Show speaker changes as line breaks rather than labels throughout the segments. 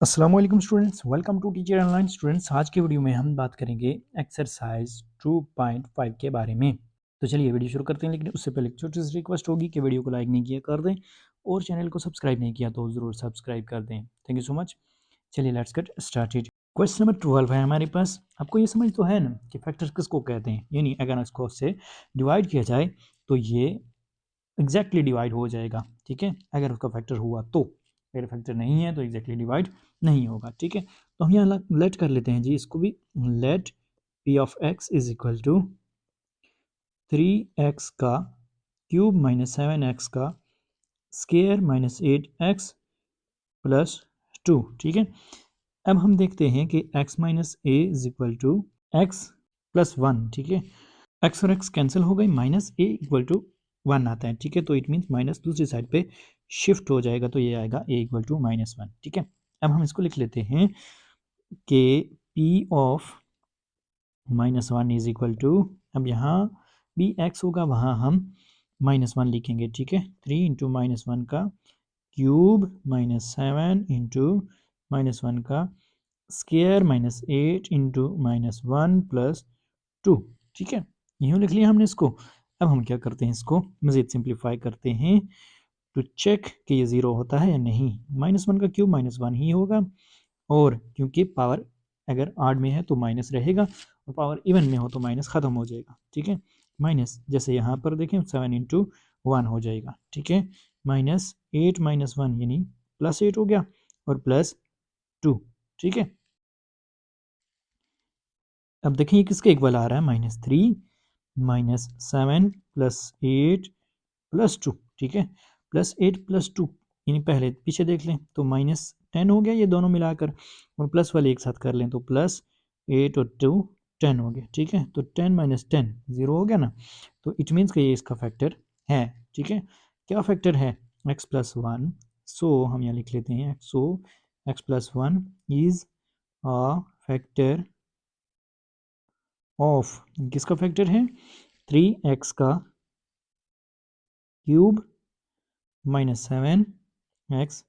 अस्सलाम वालेकुम students, welcome to teacher online. Students, आज के वीडियो में हम बात करेंगे एक्सरसाइज 2.5 के बारे में। तो चलिए वीडियो शुरू करते हैं, लेकिन उससे पहले एक छोटी सी रिक्वेस्ट होगी कि वीडियो को लाइक नहीं किया कर दें और चैनल को सब्सक्राइब नहीं किया तो ज़रूर सब्सक्राइब कर दें। Thank you so much. चलिए let's get started. Question number 12 है हमारे पास। आपको ये समझ तो है ना कि फैक्टर किसको कहते हैं, यानी अगर इसको से डिवाइड किया जाए तो ये एग्जैक्टली डिवाइड हो जाएगा। ठीक है, अगर उसका फैक्टर हुआ तो, अगर फैक्टर नहीं है तो एग्जैक्टली डिवाइड नहीं होगा। ठीक है, तो हम यहाँ लेट कर लेते हैं जी इसको भी। Let p of x is equal to 3x का क्यूब माइनस 7x का स्केयर माइनस 8x प्लस 2। ठीक है, अब हम देखते हैं कि x minus a is equal to x plus 1। ठीक है, एक्स और एक्स कैंसिल हो गई, माइनस ए इक्वल टू 1 आता है। ठीक है, तो इट मीन्स माइनस दूसरी साइड पे शिफ्ट हो जाएगा, तो ये आएगा ए इक्वल टू -1। ठीक है, अब हम इसको लिख लेते हैं कि p of -1 is equal to, अब यहाँ बी एक्स होगा वहाँ हम -1 लिखेंगे। ठीक है, 3 इंटू -1 का क्यूब माइनस 7 इंटू -1 का स्केयर माइनस 8 इंटू -1 प्लस 2। ठीक है, यूँ लिख लिया हमने इसको। अब हम क्या करते हैं, इसको मज़ीद सिंप्लीफाई करते हैं टू चेक कि ये ज़ीरो होता है या नहीं। -1 का क्यूब -1 ही होगा, और क्योंकि पावर अगर आड में है तो माइनस रहेगा और पावर इवन में हो तो माइनस ख़त्म हो जाएगा। ठीक है, माइनस जैसे यहाँ पर देखें 7 इंटू 1 हो जाएगा। ठीक है, -8 -1 यानी +8 हो गया और +2। ठीक है, अब देखिए ये किसके इक्वल आ रहा है, -3 -7 +8 +2। ठीक है, +8 +2 यानी पहले पीछे देख लें तो -10 हो गया ये दोनों मिलाकर, और प्लस वाले एक साथ कर लें तो +8 और 2 10 हो गया। ठीक है, तो 10 - 10 0 हो गया ना, तो इट मीन्स कि ये इसका फैक्टर है। ठीक है, क्या फैक्टर है, x प्लस 1। सो हम यहाँ लिख लेते हैं, सो x plus 1 is a factor of, किसका फैक्टर है, 3x का cube -7x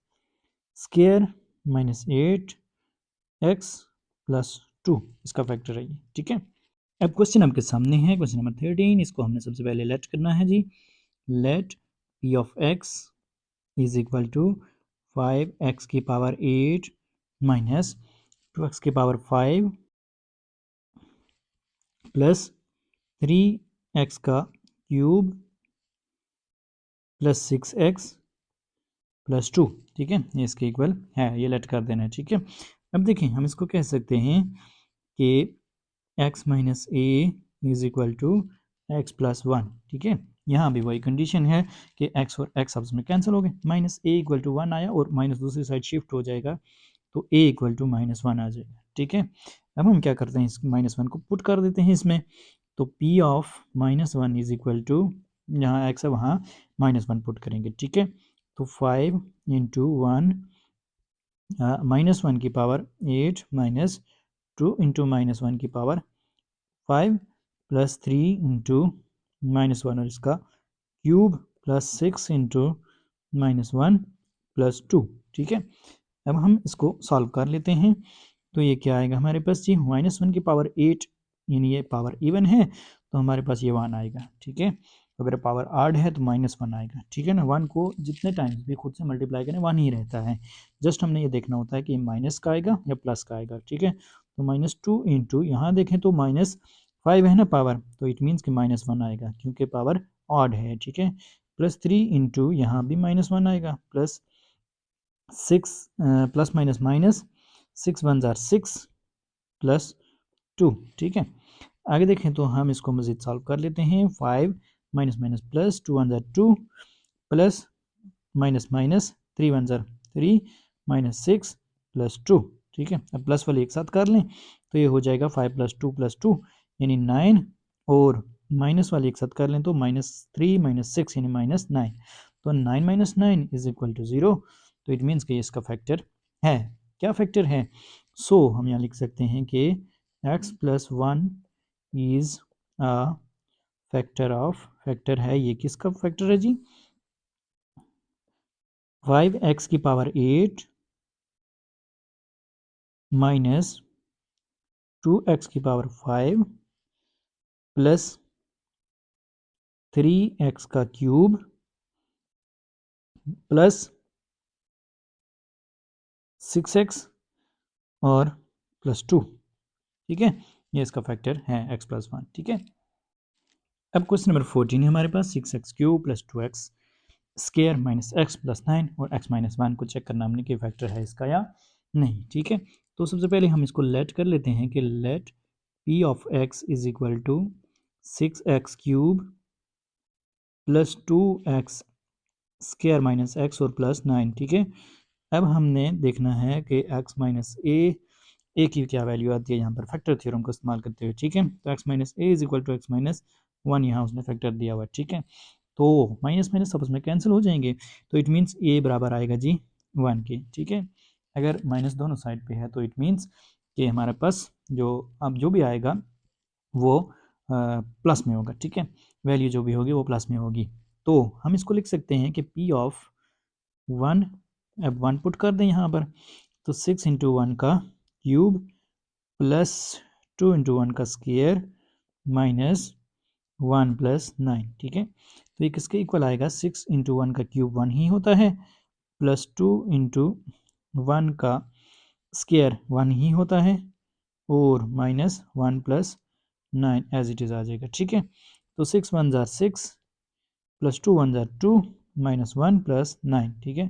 square -8x plus 2, इसका फैक्टर है ये। ठीक है, अब क्वेश्चन आपके सामने है, क्वेश्चन नंबर 13। इसको हमने सबसे पहले लेट करना है जी। Let p of x is equal to 5x की पावर 8 माइनस 2x की पावर 5 प्लस 3x का क्यूब प्लस 6x प्लस 2। ठीक है, ये इसके इक्वल है, ये लेट कर देना है। ठीक है, अब देखें हम इसको कह सकते हैं कि x minus a is equal to x plus 1। ठीक है, यहाँ भी वही कंडीशन है कि x और x आपस में कैंसिल हो गए, -a इक्वल टू 1 आया और माइनस दूसरी साइड शिफ्ट हो जाएगा तो a इक्वल टू -1 आ जाएगा। ठीक है, अब हम क्या करते हैं, इस -1 को पुट कर देते हैं इसमें, तो p of -1 is equal to, यहाँ x है वहाँ -1 पुट करेंगे। ठीक है, तो 5 इंटू 1 -1 की पावर 8 माइनस 2 इंटू -1 की पावर 5 प्लस 3 इंटू -1 और इसका क्यूब प्लस 6 इंटू -1 प्लस 2। ठीक है, अब हम इसको सॉल्व कर लेते हैं, तो ये क्या आएगा हमारे पास जी, -1 की पावर 8 यानी ये पावर इवन है तो हमारे पास ये 1 आएगा। ठीक है, अगर पावर आड है तो -1 आएगा। ठीक है ना, 1 को जितने टाइम्स भी खुद से मल्टीप्लाई करें 1 ही रहता है, जस्ट हमने ये देखना होता है कि माइनस का आएगा या प्लस का आएगा। ठीक है, तो -2 इंटू यहाँ देखें तो -5 है ना पावर, तो इट मीन्स कि -1 आएगा क्योंकि पावर ऑड है। ठीक है, प्लस 3 इंटू यहाँ भी -1 आएगा, प्लस 6 प्लस माइनस माइनस 6 1 जार 6 प्लस 2। ठीक है, आगे देखें तो हम इसको मज़ीद सॉल्व कर लेते हैं। 5 माइनस माइनस प्लस 2 1 जार 2 plus minus minus 3 1 jar 3 minus 6 plus 2। ठीक है, अब प्लस वाले एक साथ कर लें तो ये हो जाएगा 5 प्लस 2 यानी 9, और माइनस वाले एक साथ कर लें तो -3 -6 यानी -9, तो 9 - 9 इज इक्वल टू 0, तो इट मीन्स कि इसका फैक्टर है। क्या फैक्टर है, सो हम यहाँ लिख सकते हैं कि x plus 1 is a factor of, factor है ये किसका फैक्टर है जी, 5x की पावर 8 माइनस 2x की पावर 5 प्लस 3x का क्यूब प्लस 6x और प्लस 2। ठीक है, ये इसका फैक्टर है x प्लस 1। ठीक है, अब क्वेश्चन नंबर 14 है हमारे पास 6x cube plus 2x square minus x plus 9 और x माइनस 1 को चेक करना हमने कि फैक्टर है इसका या नहीं। ठीक है, तो सबसे पहले हम इसको लेट कर लेते हैं कि let p of x is equal to 6x cube plus 2x square minus x और प्लस 9। ठीक है, अब हमने देखना है कि x माइनस ए की क्या वैल्यू आती है यहाँ पर फैक्टर थ्योरम को इस्तेमाल करते हुए। ठीक है, तो x minus a is equal to x minus 1 यहाँ उसने फैक्टर दिया हुआ है। ठीक है, तो माइनस माइनस आपस में कैंसिल हो जाएंगे, तो इट मीन्स ए बराबर आएगा जी 1 के। ठीक है, अगर माइनस दोनों साइड पे है तो इट मीन्स कि हमारे पास जो अब जो भी आएगा वो प्लस में होगा। ठीक है, वैल्यू जो भी होगी वो प्लस में होगी। तो हम इसको लिख सकते हैं कि p ऑफ 1, अब 1 पुट कर दें यहाँ पर, तो 6 इंटू 1 का क्यूब प्लस 2 इंटू 1 का स्क्वायर माइनस 1 प्लस 9। ठीक है, तो ये किसके इक्वल आएगा, 6 इंटू 1 का क्यूब 1 ही होता है, प्लस 2 इंटू 1 का स्क्वायर 1 ही होता है, और minus 1 plus 9 as it is आ जाएगा। ठीक है, तो 6 1 जार 6 प्लस 2 1 जार 2 माइनस 1 प्लस 9। ठीक है,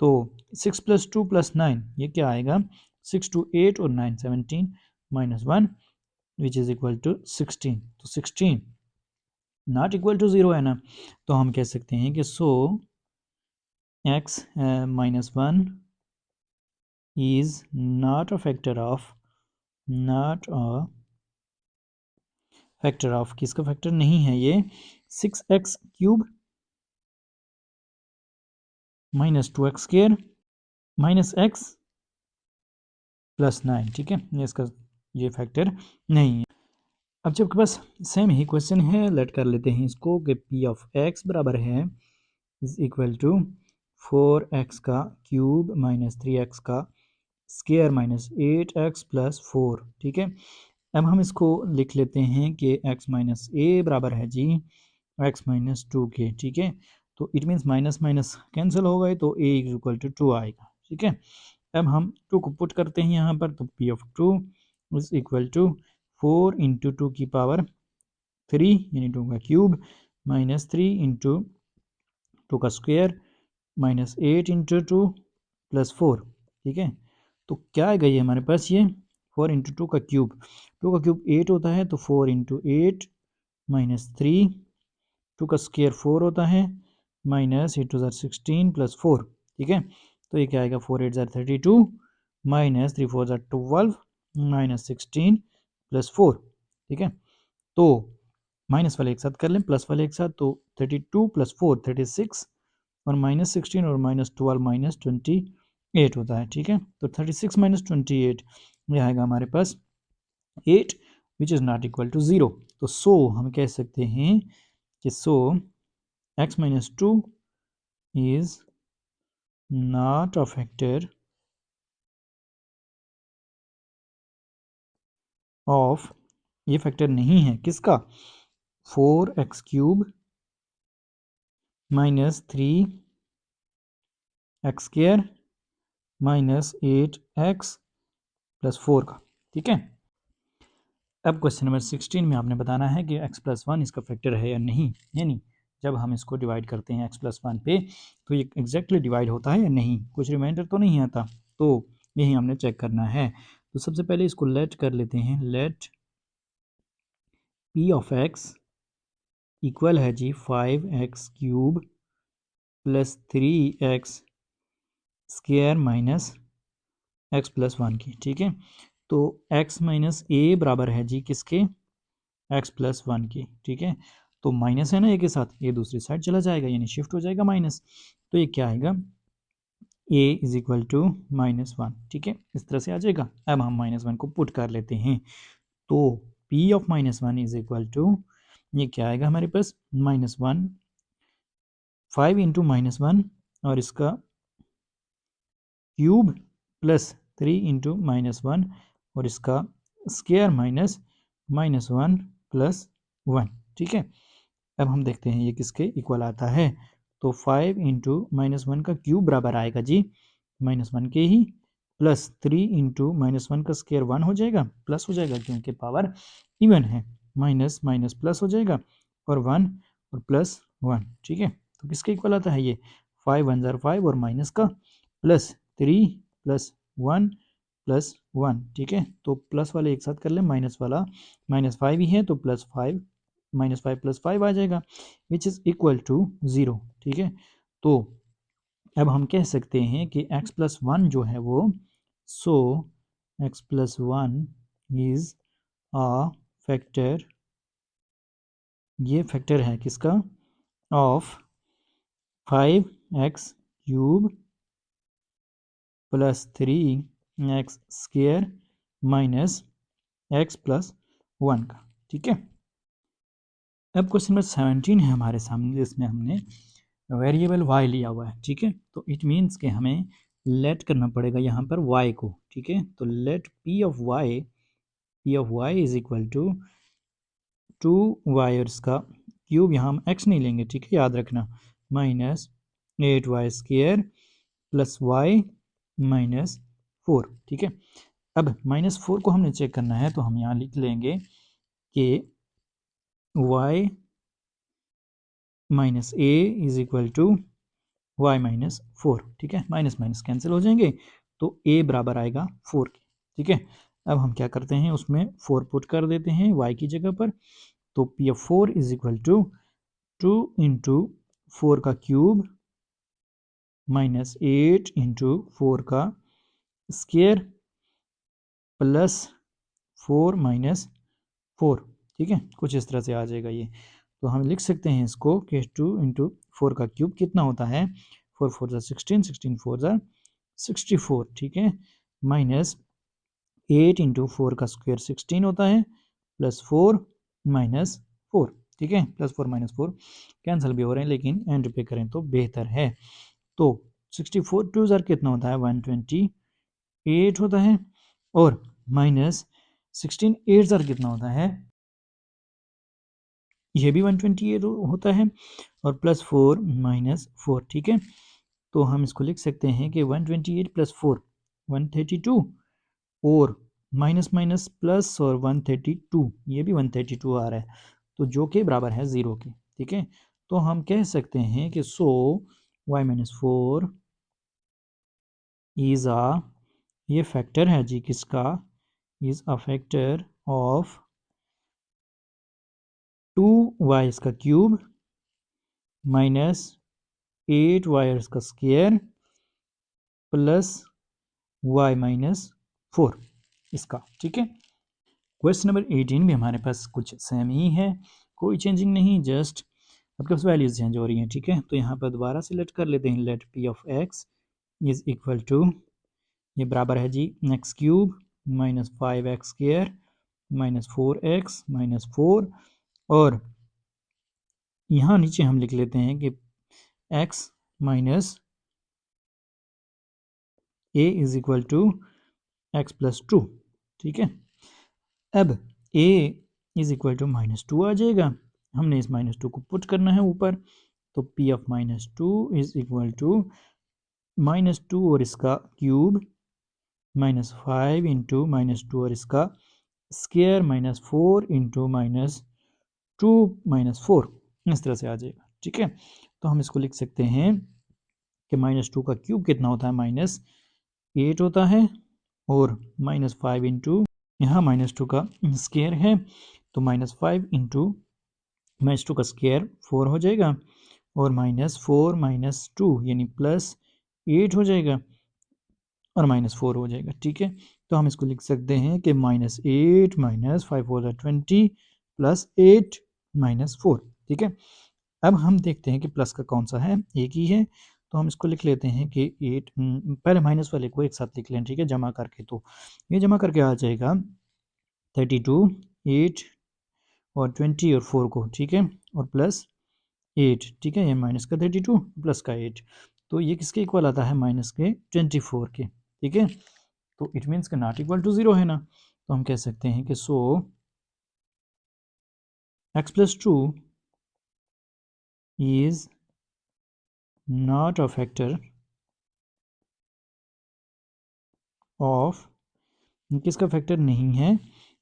तो 6 प्लस 2 प्लस 9 ये क्या आएगा, 6 टू 8 और 9 17 minus 1 which is equal to 16। तो 16 नॉट इक्वल टू 0 है ना, तो हम कह सकते हैं कि so x minus 1 is not a factor of, not a factor of, किसका फैक्टर नहीं है ये, 6x cube minus 2x square minus x plus 9। ठीक है, ये इसका ये फैक्टर नहीं है। अब जब आपके पास सेम ही क्वेश्चन है, लेट कर लेते हैं इसको कि p ऑफ x बराबर है इज इक्वल टू 4x का क्यूब माइनस 3x का स्क्वायर माइनस 8x प्लस 4। ठीक है, अब हम इसको लिख लेते हैं कि x माइनस ए बराबर है जी x माइनस 2 के। ठीक है, तो it means minus minus cancel हो गए तो a इज इक्वल टू 2 आएगा। ठीक है, अब हम 2 को पुट करते हैं यहाँ पर, तो p ऑफ 2 इज इक्वल टू 4 इंटू 2 की पावर 3 यानी 2 का क्यूब माइनस 3 इंटू 2 का स्क्वायर माइनस 8 इंटू 2 प्लस 4। ठीक है, तो क्या आएगा ये हमारे पास, ये 4 इंटू 2 का क्यूब, 2 का क्यूब 8 होता है, तो 4 इंटू 8 माइनस 3, 2 का स्क्वायर 4 होता है, माइनस 8 टू ज़ार 16 प्लस 4। ठीक है, तो ये क्या आएगा, 4 8 ज़ार 32 माइनस 3 4 ज़ार 12 माइनस 16 प्लस 4। ठीक है, तो माइनस वाले एक साथ कर लें, प्लस वाले एक साथ, तो 32 प्लस 4 36 और माइनस 16 और माइनस 12 माइनस 28 होता है। ठीक है, तो 36 माइनस 28 ये आएगा हमारे पास 8 which is not equal to 0। तो सो हम कह सकते हैं कि so x minus 2 is not a factor of, ये फैक्टर नहीं है किसका, 4x cube minus 3x square minus 8x plus 4 का। ठीक है, अब क्वेश्चन नंबर 16 में आपने बताना है कि x प्लस 1 इसका फैक्टर है या नहीं, यानी जब हम इसको डिवाइड करते हैं x प्लस 1 पे तो ये एग्जैक्टली डिवाइड होता है या नहीं, कुछ रिमाइंडर तो नहीं आता, तो यही हमने चेक करना है। तो सबसे पहले इसको लेट कर लेते हैं, let p of x equal है जी 5x cube plus 3x square minus x plus 1 की। ठीक है, तो x माइनस ए बराबर है जी किसके, x प्लस 1 की। ठीक है, तो माइनस है ना ए के साथ, ये दूसरी साइड चला जाएगा यानी शिफ्ट हो जाएगा माइनस, तो ये क्या आएगा, a is equal to minus 1। ठीक है, इस तरह से आ जाएगा। अब हम माइनस 1 को पुट कर लेते हैं, तो p of minus 1 is equal to, ये क्या आएगा हमारे पास, माइनस 1 5 इंटू माइनस 1 और इसका क्यूब प्लस 3 × -1 और इसका स्क्वायर -(-1 + 1). ठीक है, अब हम देखते हैं ये किसके इक्वल आता है। तो 5 × -1 का क्यूब बराबर आएगा जी -1 के ही, प्लस 3 × -1 का स्क्वायर 1 हो जाएगा, प्लस हो जाएगा क्योंकि पावर इवन है, माइनस माइनस प्लस हो जाएगा और 1 और प्लस 1। ठीक है, तो किसके इक्वल आता है ये 5 × 1 = 5 और माइनस का प्लस 3 + 1 + 1। ठीक है, तो प्लस वाले एक साथ कर लें, माइनस वाला -5 ही है तो +5 -5 + 5 आ जाएगा विच इज़ इक्वल टू 0। ठीक है, तो अब हम कह सकते हैं कि x + 1 जो है वो सो x + 1 इज अ फैक्टर, ये फैक्टर है किसका ऑफ 5x³ + 3x² - x + 1 का। ठीक है, अब क्वेश्चन नंबर 17 है हमारे सामने, जिसमें हमने वेरिएबल y लिया हुआ है। ठीक है, तो इट मीन्स कि हमें लेट करना पड़ेगा यहाँ पर y को। ठीक है, तो late p(y) is equal to 2y और इसका क्यूब, यहाँ हम x नहीं लेंगे। ठीक है, याद रखना, -8y² + y -4। ठीक है, अब -4 को हमने चेक करना है तो हम यहाँ लिख लेंगे कि y - a is equal to y -4। ठीक है, माइनस माइनस कैंसिल हो जाएंगे तो a बराबर आएगा 4 के। ठीक है, अब हम क्या करते हैं, उसमें 4 पुट कर देते हैं y की जगह पर, तो p(4) इज इक्वल टू 2 × 4 का क्यूब -8 × 4 का स्क्वायर प्लस 4 - 4। ठीक है, कुछ इस तरह से आ जाएगा ये। तो हम लिख सकते हैं इसको कि 2 × 4 का क्यूब कितना होता है, 4 4 = 16, 16 4 = 64। ठीक है, माइनस 8 × 4 का स्क्वायर 16 होता है, प्लस 4 - 4। ठीक है, +4 -4 कैंसिल भी हो रहे हैं, लेकिन एंड पे करें तो बेहतर है। तो 64 2 ज़र कितना होता है, 128 होता है, और माइनस 16 8 ज़र कितना होता है, ये भी 128 होता है, और प्लस 4 - 4। ठीक है, तो हम इसको लिख सकते हैं कि 128 + 4 132, और माइनस माइनस प्लस और 132, ये भी 132 आ रहा है, तो जो कि बराबर है 0 के। ठीक है, तो हम कह सकते हैं कि सो y - 4 इज अ, ये फैक्टर है जी किसका, is a factor of 2y इसका क्यूब -8y इसका स्क्वायर प्लस y -4 इसका। ठीक है, क्वेश्चन नंबर 18 भी हमारे पास कुछ सेम ही है, कोई चेंजिंग नहीं, जस्ट आपके पास वैल्यूज चेंज हो रही हैं। ठीक है, तो यहाँ पर दोबारा सेलेक्ट कर लेते हैं, late p(x) is equal to, ये बराबर है जी x³ -5x² -4x -4, और यहाँ नीचे हम लिख लेते हैं कि x - a is equal to x + 2। ठीक है, अब a इज इक्वल टू -2 आ जाएगा, हमने इस -2 को पुट करना है ऊपर, तो p(-2) इज इक्वल टू -2 और इसका क्यूब -5 × -2 और इसका स्क्वायर -4 × -2 -4, इस तरह से आ जाएगा। ठीक है, तो हम इसको लिख सकते हैं कि -2 का क्यूब कितना होता है, -8 होता है, और -5 × यहाँ -2 का स्क्वायर है, तो -5 × -2 का स्क्वायर 4 हो जाएगा, और -4 - 2 यानी +8 हो जाएगा, और -4 हो जाएगा। ठीक है, तो हम इसको लिख सकते हैं कि -8 - 5 4 = 20 +8 -4। ठीक है, अब हम देखते हैं कि प्लस का कौन सा है, एक ही है, तो हम इसको लिख लेते हैं कि 8, पहले माइनस वाले को एक साथ लिख लें। ठीक है, जमा करके, तो ये जमा करके आ जाएगा 32 8 और 20 और 4 को। ठीक है, और प्लस 8। ठीक है, ये माइनस का 32 प्लस का 8, तो ये किसके इक्वल आता है, -के 24 के। ठीक है, तो इट मीन्स कि नॉट इक्वल टू 0 है ना, तो हम कह सकते हैं कि so x plus 2 is not a factor of, किसका फैक्टर नहीं है,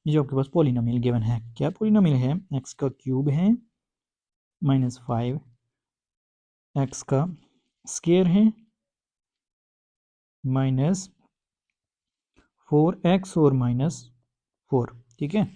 ये जो आपके पास पॉलिनोमियल गिवन है, क्या पॉलिनोमियल है, एक्स का क्यूब है माइनस 5 एक्स का स्क्वायर है माइनस 4x और माइनस 4, ठीक है।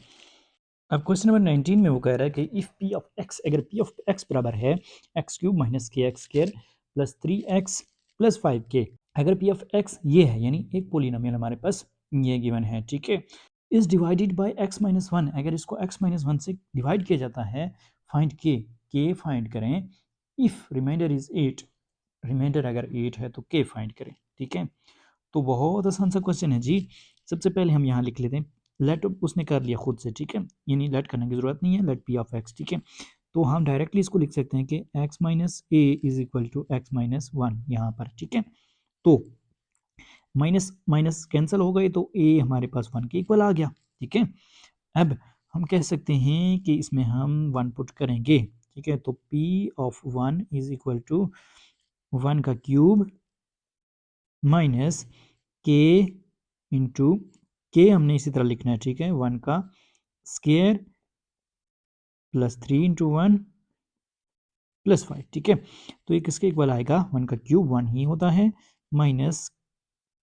अब क्वेश्चन नंबर 19 में वो कह रहा है कि इफ p ऑफ x, अगर p ऑफ x बराबर है एक्स क्यूब माइनस के x square plus 3x plus 5k, अगर p ऑफ x ये है, यानी एक पोलिनोमियल हमारे पास ये गिवन है, ठीक है, is divided by x minus 1, अगर इसको x माइनस 1 से डिवाइड किया जाता है, फाइंड k फाइंड करें, इफ रिमाइंडर इज 8, रिमाइंडर अगर 8 है तो k फाइंड करें, ठीक है। तो बहुत आसान सा क्वेश्चन है जी। सबसे पहले हम यहाँ लिख लेते हैं, लेट उसने कर लिया खुद से, ठीक है, यानी लेट करने की जरूरत नहीं है, लेट पी ऑफ एक्स, ठीक है। तो हम डायरेक्टली इसको लिख सकते हैं कि x minus a is equal to x minus 1 यहाँ पर, ठीक है। तो माइनस माइनस कैंसिल हो गए तो ए हमारे पास 1 के इक्वल आ गया, ठीक है। अब हम कह सकते हैं कि इसमें हम 1 पुट करेंगे, ठीक है, तो p of 1 is equal to 1 का क्यूब माइनस के इंटू के, हमने इसी तरह लिखना है, ठीक है, 1 का स्क्वायर प्लस 3 इंटू 1 प्लस 5, ठीक है। तो ये किसके इक्वल आएगा, 1 का क्यूब 1 ही होता है माइनस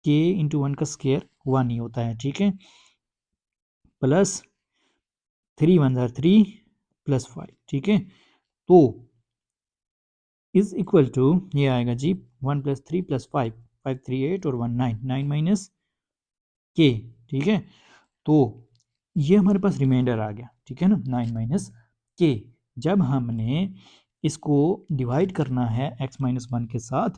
के इंटू 1 का स्क्वायर 1 ही होता है, ठीक है, प्लस 3 1 जार 3 प्लस 5, ठीक है। तो इज इक्वल टू ये आएगा जी 1 प्लस 3 प्लस 5, 5 3 8 और 1 9, 9 माइनस के, ठीक है। तो ये हमारे पास रिमाइंडर आ गया, ठीक है ना, 9 माइनस के। जब हमने इसको डिवाइड करना है x माइनस 1 के साथ,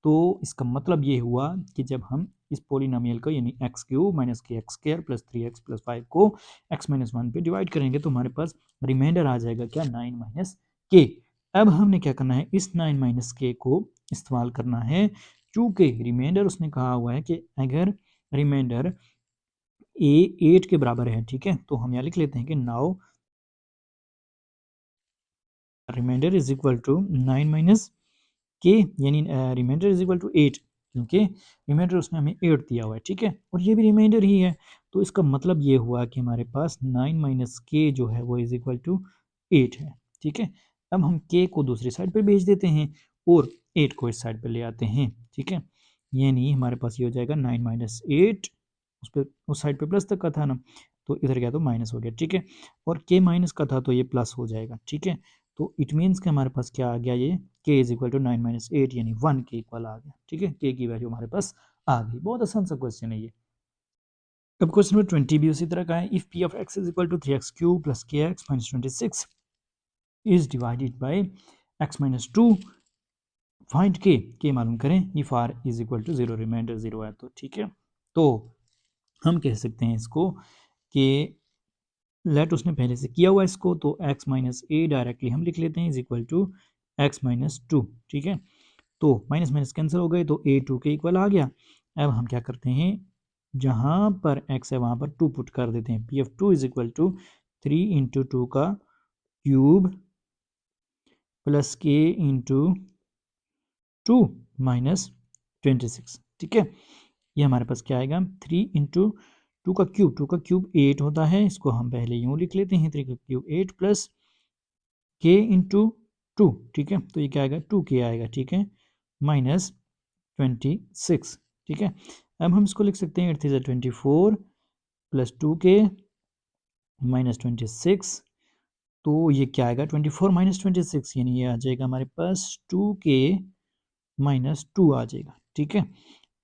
तो इसका मतलब ये हुआ कि जब हम इस पोलिनोमियल को यानी एक्स क्यूब माइनस के x square plus 3x plus 5 को x माइनस 1 पे डिवाइड करेंगे तो हमारे पास रिमाइंडर आ जाएगा क्या, 9 माइनस के। अब हमने क्या करना है, इस 9 माइनस के को इस्तेमाल करना है, चूंकि रिमाइंडर उसने कहा हुआ है कि अगर रिमाइंडर ए 8 के बराबर है, ठीक है, तो हम यहाँ लिख लेते हैं कि now remainder is equal to 9 minus k, यानी रिमाइंडर इज इक्वल टू 8, क्योंकि रिमाइंडर उसने हमें 8 दिया हुआ है, ठीक है, और ये भी रिमाइंडर ही है। तो इसका मतलब ये हुआ कि हमारे पास 9 माइनस के जो है वो इज इक्वल टू 8 है, ठीक है। अब हम के को दूसरी साइड पे भेज देते हैं और 8 को इस साइड पे ले आते हैं, ठीक है, यानी हमारे पास ये हो जाएगा 9 माइनस 8, उस पर उस साइड पे प्लस तक का था ना, तो इधर गया तो माइनस हो गया, ठीक है, और के माइनस का था तो ये प्लस हो जाएगा, ठीक है। तो इट मीन्स कि हमारे पास क्या आ गया, ये के इज इक्वल टू 9 माइनस 8 यानी 1 के इक्वल आ गया, ठीक है, के की वैल्यू हमारे पास आ गई। बहुत आसान सा क्वेश्चन है ये। अब क्वेश्चन नंबर 20 भी उसी तरह का है, if p of x is equal to 3x cube plus k x minus 26 is divided by x minus 2, find k मालूम करें if r is equal to 0, remainder 0 है तो, ठीक है। तो हम कह सकते हैं इसको कि लेट उसने पहले से किया हुआ इसको, तो x माइनस ए डायरेक्टली हम लिख लेते हैं is equal to x minus 2, ठीक है। तो माइनस माइनस कैंसिल हो गए तो ए 2 के इक्वल आ गया। अब हम क्या करते हैं, जहाँ पर x है वहाँ पर 2 पुट कर देते हैं, p of 2 is equal to 3 into 2 का cube plus k into 2 minus 26, ठीक है। ये हमारे पास क्या आएगा, 3 इंटू 2 का क्यूब, 2 का क्यूब 8 होता है, इसको हम पहले यूँ लिख लेते हैं, 3 का क्यूब 8 प्लस के इंटू 2, ठीक है, तो ये क्या आएगा 2k आएगा, ठीक है, माइनस 26, ठीक है। अब हम इसको लिख सकते हैं 8 3 24 प्लस 2k माइनस 26, तो ये क्या आएगा 24 माइनस 26, यानी ये आ जाएगा हमारे पास 2k माइनस 2 आ जाएगा, ठीक है।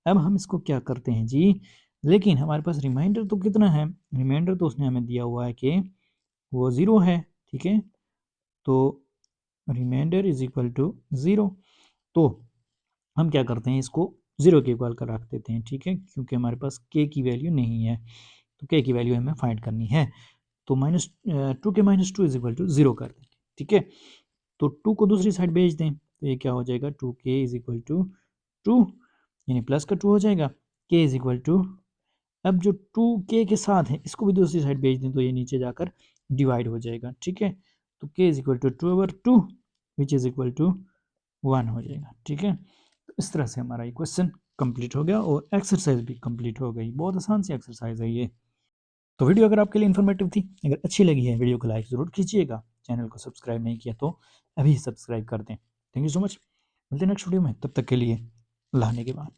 अब हम इसको क्या करते हैं जी, लेकिन हमारे पास रिमाइंडर तो कितना है, रिमाइंडर तो उसने हमें दिया हुआ है कि वो 0 है, ठीक है, तो रिमाइंडर इज इक्वल टू 0। तो हम क्या करते हैं, इसको 0 के इक्वल कर रख देते हैं, ठीक है, क्योंकि हमारे पास k की वैल्यू नहीं है, तो k की वैल्यू हमें फाइंड करनी है, तो minus 2k minus 2 is equal to 0 कर देंगे, ठीक है। तो 2 को दूसरी साइड भेज दें तो ये क्या हो जाएगा 2k इज इक्वल टू 2, यानी प्लस का 2 हो जाएगा, k इज इक्वल टू अब जो 2k के साथ है इसको भी दूसरी साइड भेज दें तो ये नीचे जाकर डिवाइड हो जाएगा, ठीक है। तो k is equal to 2/2 which is equal to 1 हो जाएगा, ठीक है। तो इस तरह से हमारा ये क्वेश्चन कंप्लीट हो गया और एक्सरसाइज भी कंप्लीट हो गई। बहुत आसान सी एक्सरसाइज है ये। तो वीडियो अगर आपके लिए इन्फॉर्मेटिव थी, अगर अच्छी लगी है, वीडियो को लाइक ज़रूर कीजिएगा। चैनल को सब्सक्राइब नहीं किया तो अभी सब्सक्राइब कर दें। Thank you so much. मिलते हैं नेक्स्ट वीडियो में, तब तक के लिए अल्लाह ने के बाद।